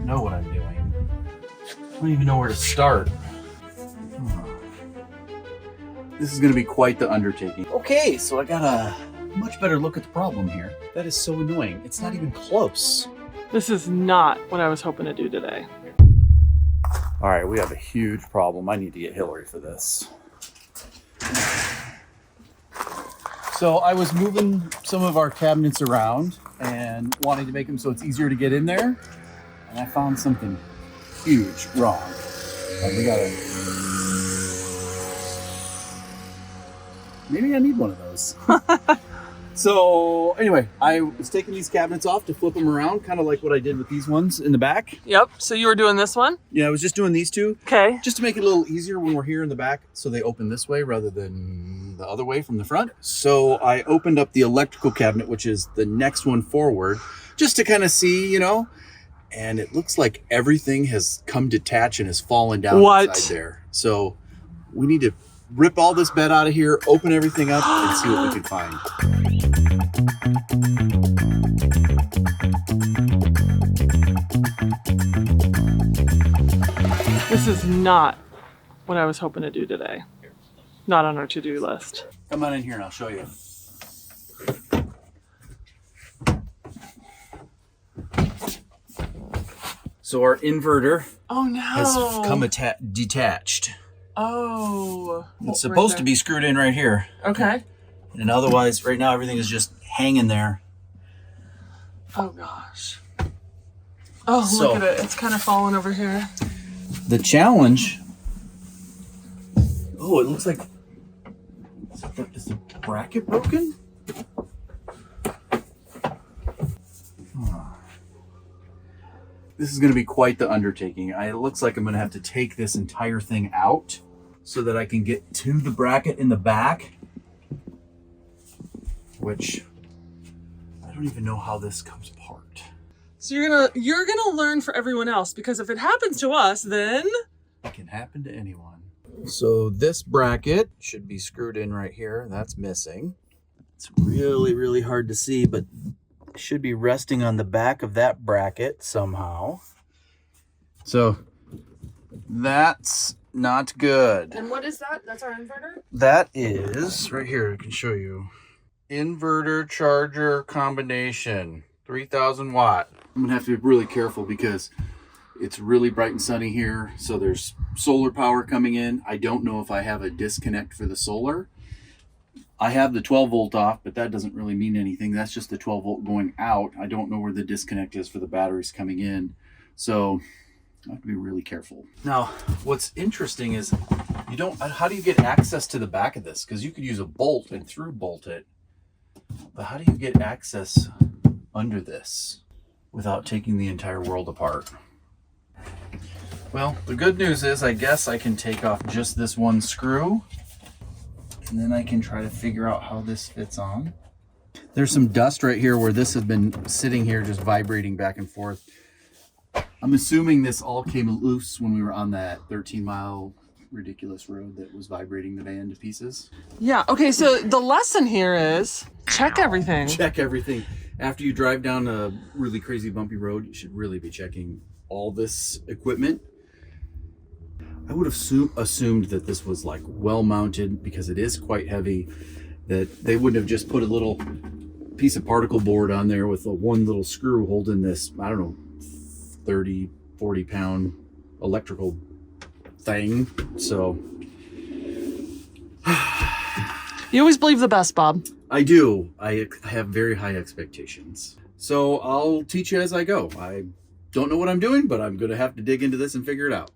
know what I'm doing. I don't even know where to start. This is going to be quite the undertaking. Okay, so I got a much better look at the problem here. That is so annoying. It's not even close. This is not what I was hoping to do today. All right, we have a huge problem. I need to get Hillary for this. So I was moving some of our cabinets around and wanting to make them so it's easier to get in there. And I found something huge wrong. We gotta... Maybe I need one of those. So anyway, I was taking these cabinets off to flip them around, kind of like what I did with these ones in the back. Yep, so you were doing this one? Yeah, I was just doing these two. Okay. Just to make it a little easier when we're here in the back, so they open this way rather than the other way from the front. So I opened up the electrical cabinet, which is the next one forward, just to kind of see, you know, and it looks like everything has come detached and has fallen down inside there. So we need to rip all this bed out of here, open everything up, and see what we can find. This is not what I was hoping to do today. Not on our to-do list. Come on in here and I'll show you. So our inverter has come detached. Oh. It's supposed to be screwed in right here. Okay. And otherwise, right now, everything is just hanging there. Oh, gosh. Oh, look at it. It's kind of falling over here. The challenge... Oh, it looks like... Is the bracket broken? This is going to be quite the undertaking. It looks like I'm going to have to take this entire thing out so that I can get to the bracket in the back, which I don't even know how this comes apart. So you're gonna learn for everyone else, because if it happens to us, then it can happen to anyone. So this bracket should be screwed in right here. That's missing. It's really, really hard to see, but it should be resting on the back of that bracket somehow. So that's not good. And what is that? That's our inverter? That is, right here, I can show you. Inverter charger combination, 3,000 watt. I'm gonna have to be really careful because it's really bright and sunny here. So there's solar power coming in. I don't know if I have a disconnect for the solar. I have the 12 volt off, but that doesn't really mean anything. That's just the 12 volt going out. I don't know where the disconnect is for the batteries coming in. So I have to be really careful. Now, what's interesting is how do you get access to the back of this? Because you could use a bolt and through bolt it, but how do you get access under this without taking the entire world apart? Well, the good news is I guess I can take off just this one screw, and then I can try to figure out how this fits on. There's some dust right here where this has been sitting here just vibrating back and forth. I'm assuming this all came loose when we were on that 13-mile ridiculous road that was vibrating the van to pieces. Yeah, okay, so the lesson here is check everything. Check everything. After you drive down a really crazy bumpy road, you should really be checking all this equipment. I would have assumed that this was like well mounted, because it is quite heavy, that they wouldn't have just put a little piece of particle board on there with one little screw holding this, I don't know, 30, 40 pound electrical thing. So you always believe the best, Bob. I do. I have very high expectations. So I'll teach you as I go. I don't know what I'm doing, but I'm going to have to dig into this and figure it out.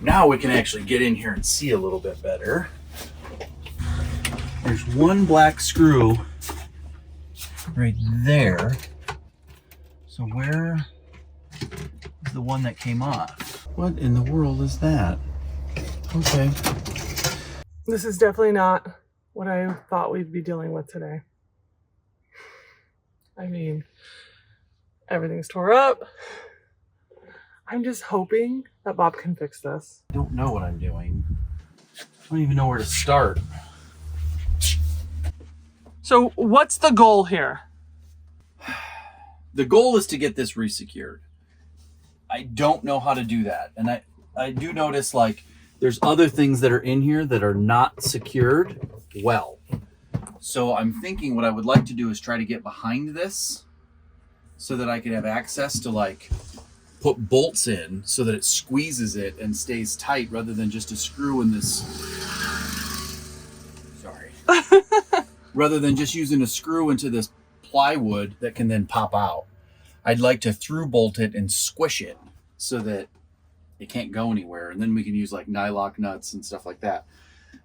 Now we can actually get in here and see a little bit better. There's one black screw right there. So where is the one that came off? What in the world is that? Okay. This is definitely not what I thought we'd be dealing with today. I mean, Everything's tore up. I'm just hoping that Bob can fix this. I don't know what I'm doing. I don't even know where to start. So what's the goal here? The goal is to get this resecured. I don't know how to do that. And I do notice like there's other things that are in here that are not secured well. So I'm thinking what I would like to do is try to get behind this so that I can have access to like put bolts in so that it squeezes it and stays tight rather than just a screw in this. Sorry. Rather than just using a screw into this plywood that can then pop out. I'd like to through bolt it and squish it so that it can't go anywhere. And then we can use like nylock nuts and stuff like that.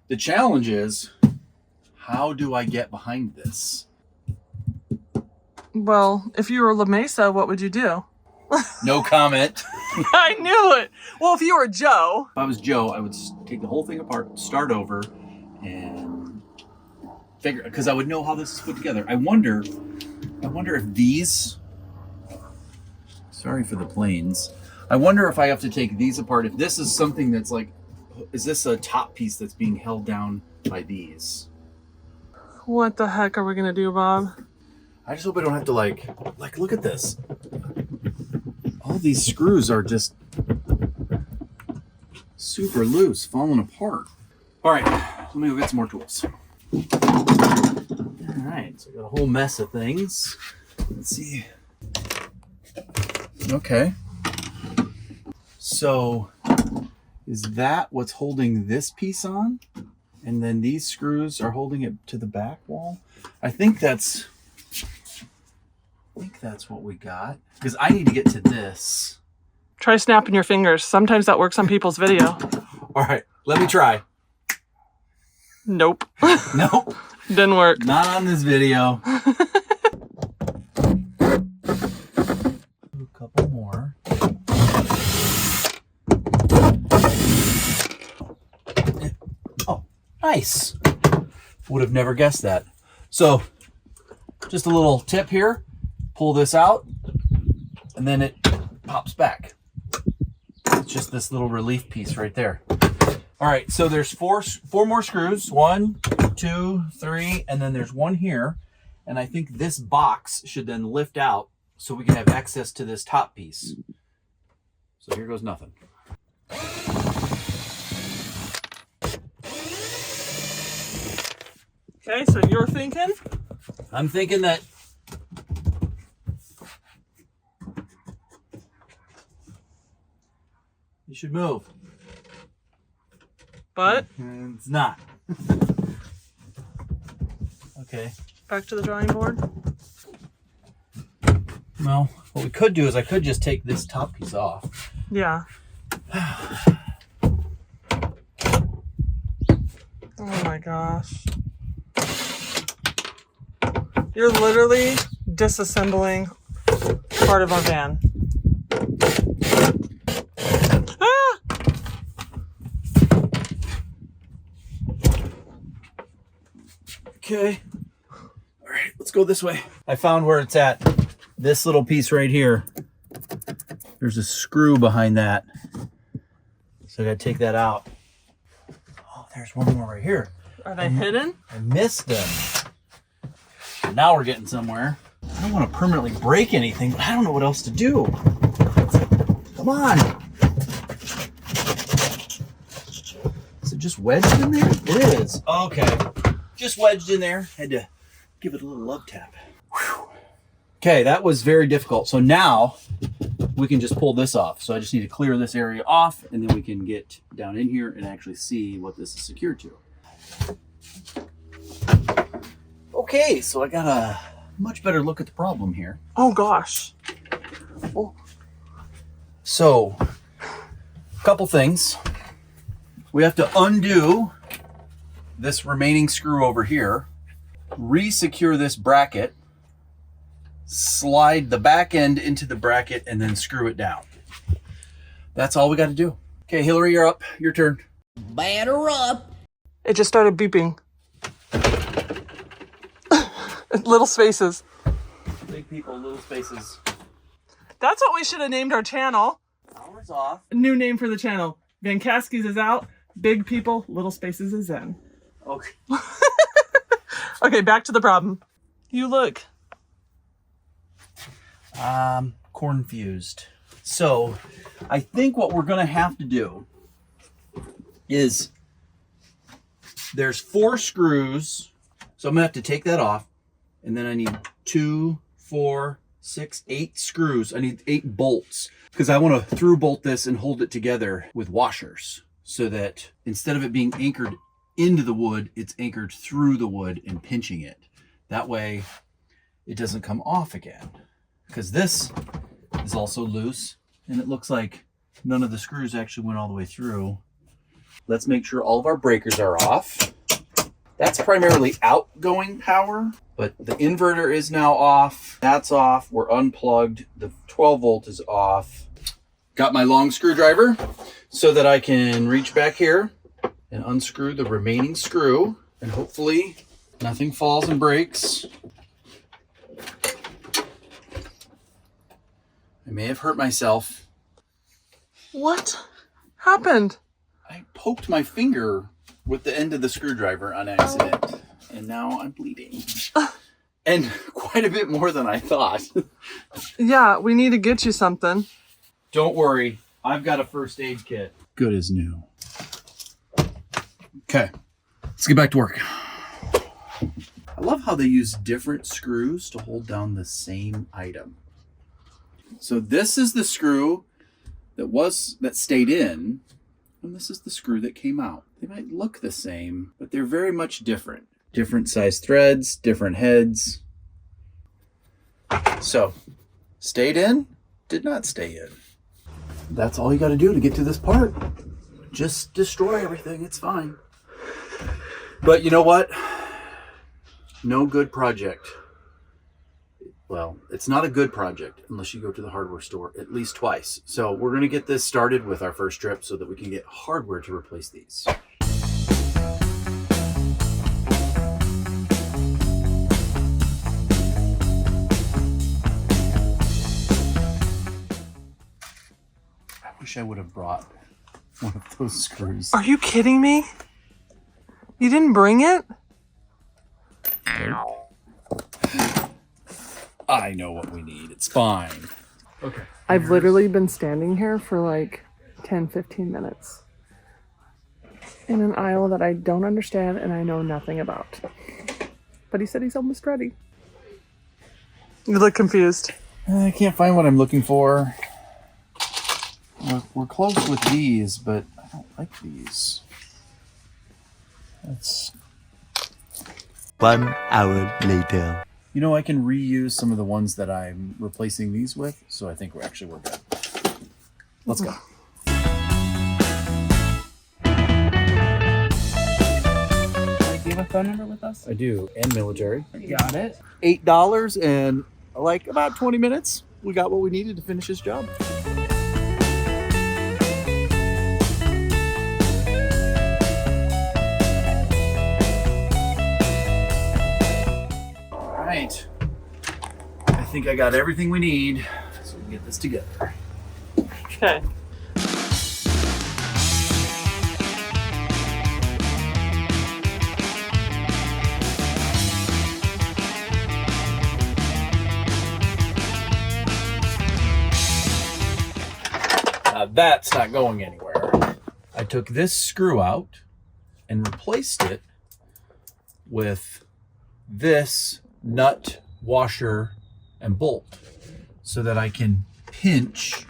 The challenge is, how do I get behind this? Well, if you were La Mesa, what would you do? No comment. I knew it. Well, if you were Joe. If I was Joe, I would take the whole thing apart, start over, and figure, because I would know how this is put together. I wonder if these, sorry for the planes, I wonder if I have to take these apart. If this is something that's like, is this a top piece that's being held down by these? What the heck are we gonna do, Bob? I just hope I don't have to like look at this. All these screws are just super loose, falling apart. All right, let me go get some more tools. All right, so I got a whole mess of things. Let's see. Okay. So is that what's holding this piece on? And then these screws are holding it to the back wall? I think that's what we got. Because I need to get to this. Try snapping your fingers. Sometimes that works on people's video. All right, let me try. Nope. Nope. Didn't work. Not on this video. A couple more. Oh, nice. Would have never guessed that. So, just a little tip here. Pull this out, and then it pops back. It's just this little relief piece right there. All right, so there's four more screws. 1, 2, 3, and then there's one here. And I think this box should then lift out so we can have access to this top piece. So here goes nothing. Okay, so you're thinking? I'm thinking that you should move. But? And it's not. Okay. Back to the drawing board? Well, what we could do is I could just take this top piece off. Yeah. Oh my gosh. You're literally disassembling part of our van. Ah! Okay. All right, let's go this way. I found where it's at. This little piece right here. There's a screw behind that. So I gotta take that out. Oh, there's one more right here. Are they hidden? I missed them. Now we're getting somewhere. I don't want to permanently break anything, but I don't know what else to do. Come on. Is it just wedged in there? It is. Okay. Just wedged in there. Had to give it a little love tap. Whew. Okay, that was very difficult. So now we can just pull this off. So I just need to clear this area off, and then we can get down in here and actually see what this is secured to. Okay, so I got a much better look at the problem here. Oh gosh. Oh. So, a couple things. We have to undo this remaining screw over here, re-secure this bracket, slide the back end into the bracket, and then screw it down. That's all we got to do. Okay, Hillary, you're up. Your turn. Batter up. It just started beeping. Little spaces. Big people, little spaces. That's what we should have named our channel. Power's off. New name for the channel. Vancaskeys is out. Big people, little spaces is in. Okay. Okay, back to the problem. You look. Confused. So I think what we're gonna have to do is there's 4 screws. So I'm gonna have to take that off, and then I need 2, 4, 6, 8 screws. I need 8 bolts because I want to through bolt this and hold it together with washers so that instead of it being anchored into the wood, it's anchored through the wood and pinching it. That way it doesn't come off again, because this is also loose and it looks like none of the screws actually went all the way through. Let's make sure all of our breakers are off. That's primarily outgoing power, but the inverter is now off. That's off. We're unplugged. The 12 volt is off. Got my long screwdriver so that I can reach back here and unscrew the remaining screw, and hopefully nothing falls and breaks. I may have hurt myself. What happened? I poked my finger with the end of the screwdriver on accident, and now I'm bleeding. And quite a bit more than I thought. Yeah, we need to get you something. Don't worry, I've got a first aid kit. Good as new. Okay, let's get back to work. I love how they use different screws to hold down the same item. So this is the screw that stayed in, and this is the screw that came out. They might look the same, but they're very much different. Different size threads, different heads. So, stayed in, did not stay in. That's all you got to do to get to this part. Just destroy everything, it's fine. But you know what? No good project. Well, it's not a good project unless you go to the hardware store at least twice. So we're going to get this started with our first trip so that we can get hardware to replace these. I wish I would have brought one of those screws. Are you kidding me? You didn't bring it? I know what we need. It's fine. Okay. I've literally been standing here for like 10-15 minutes in an aisle that I don't understand and I know nothing about. But he said he's almost ready. You look confused. I can't find what I'm looking for. We're close with these, but I don't like these. That's 1 hour later. You know, I can reuse some of the ones that I'm replacing these with, so I think we're good. Let's go. Do you have a phone number with us? I do, and military. Got it. $8 and like about 20 minutes. We got what we needed to finish this job. Right. I think I got everything we need, so we can get this together. Okay. Now that's not going anywhere. I took this screw out and replaced it with this nut, washer, and bolt so that I can pinch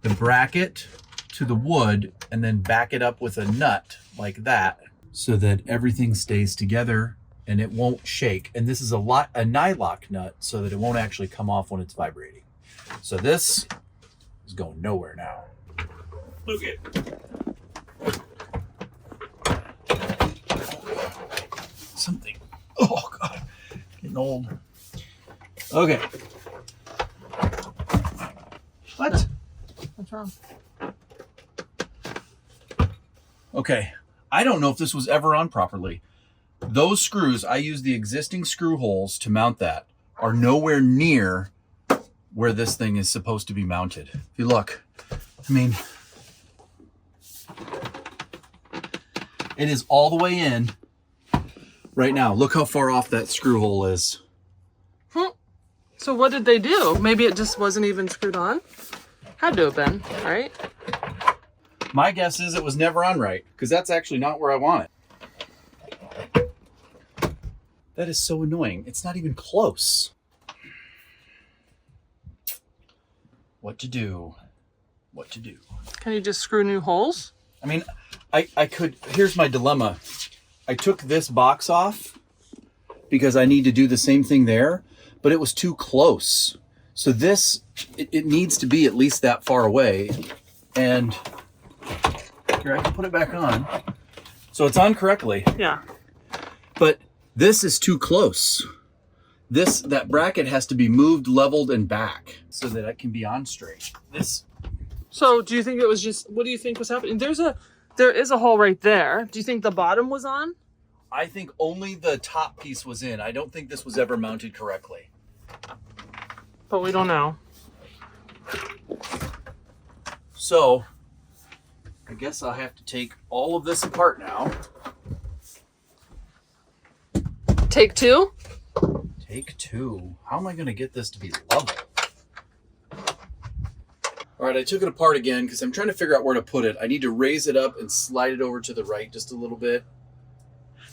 the bracket to the wood and then back it up with a nut like that so that everything stays together and it won't shake. And this is a nylock nut so that it won't actually come off when it's vibrating. So this is going nowhere now. Look at something. Oh God, getting old. Okay. What? What's wrong? Okay. I don't know if this was ever on properly. Those screws, I use the existing screw holes to mount that, are nowhere near where this thing is supposed to be mounted. If you look, I mean, it is all the way in right now. Look how far off that screw hole is. So what did they do? Maybe it just wasn't even screwed on? Had to have been, right? My guess is it was never on right, because that's actually not where I want it. That is so annoying. It's not even close. What to do? What to do? Can you just screw new holes? I mean, I could, here's my dilemma. I took this box off because I need to do the same thing there, but it was too close. So this, it needs to be at least that far away. And here, I can put it back on. So it's on correctly. Yeah. But this is too close. That bracket has to be moved, leveled, and back so that it can be on straight. So do you think it was just, what do you think was happening? There is a hole right there. Do you think the bottom was on? I think only the top piece was in. I don't think this was ever mounted correctly. But we don't know. So I guess I'll have to take all of this apart now. Take two? Take two. How am I going to get this to be level? All right, I took it apart again because I'm trying to figure out where to put it. I need to raise it up and slide it over to the right just a little bit.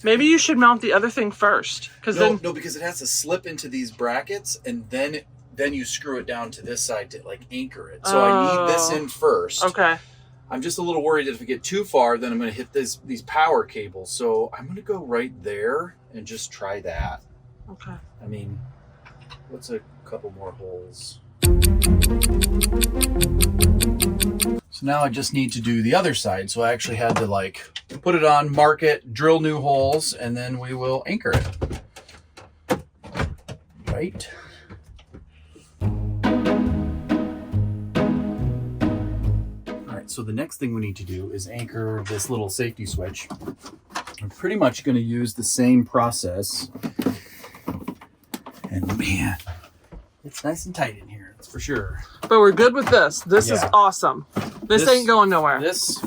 Maybe you should mount the other thing first. No, because it has to slip into these brackets and then you screw it down to this side to like anchor it. So I need this in first. Okay. I'm just a little worried that if I get too far, then I'm going to hit these power cables. So I'm going to go right there and just try that. Okay. I mean, what's a couple more holes? So now I just need to do the other side. So I actually had to like put it on, mark it, drill new holes, and then we will anchor it. Right? All right, so the next thing we need to do is anchor this little safety switch. I'm pretty much going to use the same process. And man, it's nice and tight in here, that's for sure. But we're good with this. This is awesome. This ain't going nowhere. This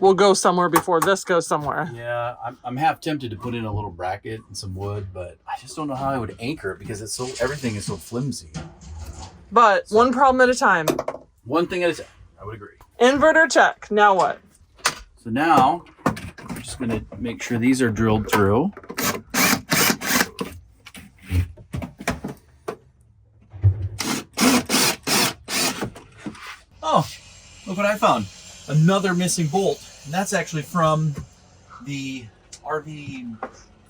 will go somewhere before this goes somewhere. Yeah, I'm half tempted to put in a little bracket and some wood, but I just don't know how I would anchor it because everything is so flimsy. But one problem at a time. One thing at a time, I would agree. Inverter check. Now what? So now, I'm just gonna make sure these are drilled through. Oh, look what I found. Another missing bolt. And that's actually from the RV,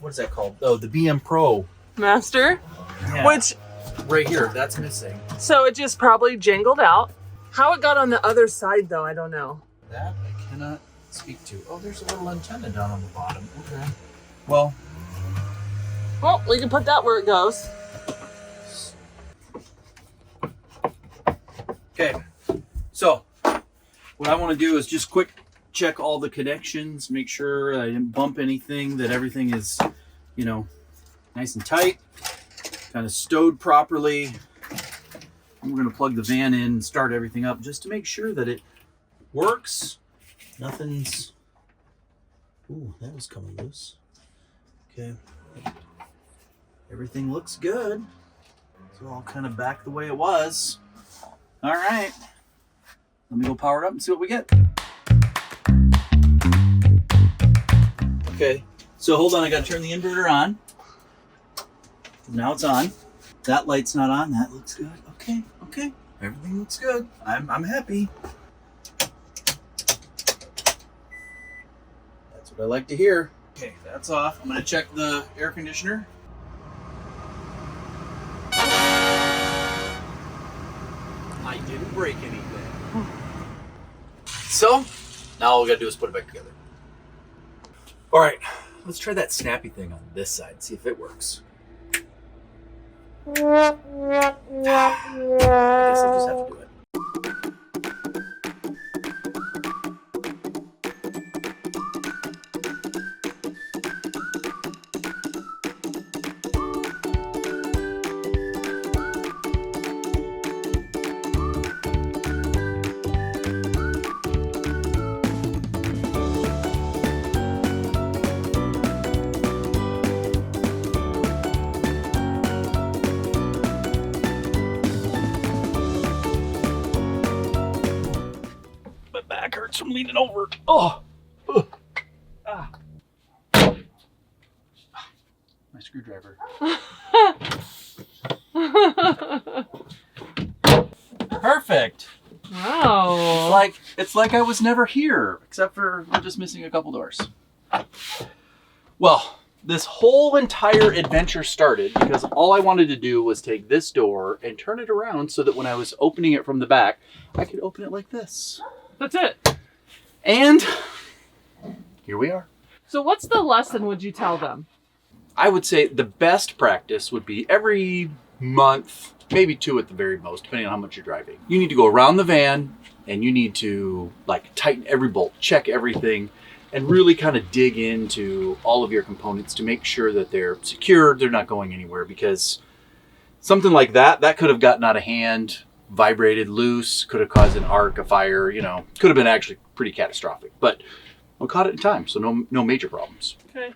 what is that called? Oh, the BM Pro. Master? Yeah. Which, right here, that's missing. so it just probably jangled out. How it got on the other side though, I don't know. That I cannot speak to. Oh, there's a little antenna down on the bottom. Okay. Well, we can put that where it goes. okay. So, what I want to do is just quick check all the connections, make sure I didn't bump anything, that everything is, nice and tight, kind of stowed properly. And we're going to plug the van in and start everything up just to make sure that it works. Nothing's... Ooh, that was coming loose. Okay. Everything looks good. It's all kind of back the way it was. All right. Let me go power it up and see what we get. Okay, so hold on, I gotta turn the inverter on. Now it's on. That light's not on, that looks good. Okay, everything looks good. I'm happy. That's what I like to hear. Okay, that's off. I'm gonna check the air conditioner. I didn't break anything. So, now all we gotta do is put it back together. All right, let's try that snappy thing on this side, see if it works. I guess I'll just have to do it. hurts from leaning over. Oh. Ah. My screwdriver. Perfect. Wow. It's like I was never here, except for we're just missing a couple doors. Well, this whole entire adventure started because all I wanted to do was take this door and turn it around so that when I was opening it from the back, I could open it like this. That's it. And here we are. So what's the lesson would you tell them? I would say the best practice would be every month, maybe 2 at the very most, depending on how much you're driving. You need to go around the van and you need to like tighten every bolt, check everything, and really kind of dig into all of your components to make sure that they're secured, they're not going anywhere, because something like that could have gotten out of hand, vibrated loose, could have caused an arc, a fire, you know, could have been actually pretty catastrophic. But we caught it in time, so no major problems. Okay.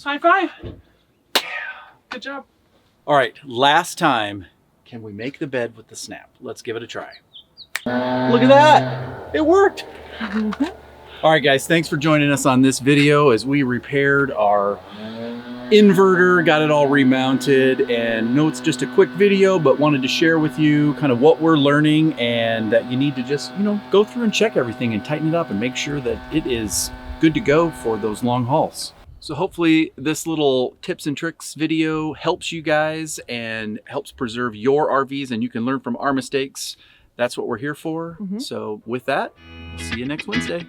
High five. Good job. All right, last time, can we make the bed with the snap? Let's give it a try. Look at that, it worked. All right, guys, thanks for joining us on this video as we repaired our inverter, got it all remounted, and know it's just a quick video, but wanted to share with you kind of what we're learning and that you need to just, you know, go through and check everything and tighten it up and make sure that it is good to go for those long hauls. So hopefully this little tips and tricks video helps you guys and helps preserve your RVs and you can learn from our mistakes. That's what we're here for. So with that, see you next Wednesday.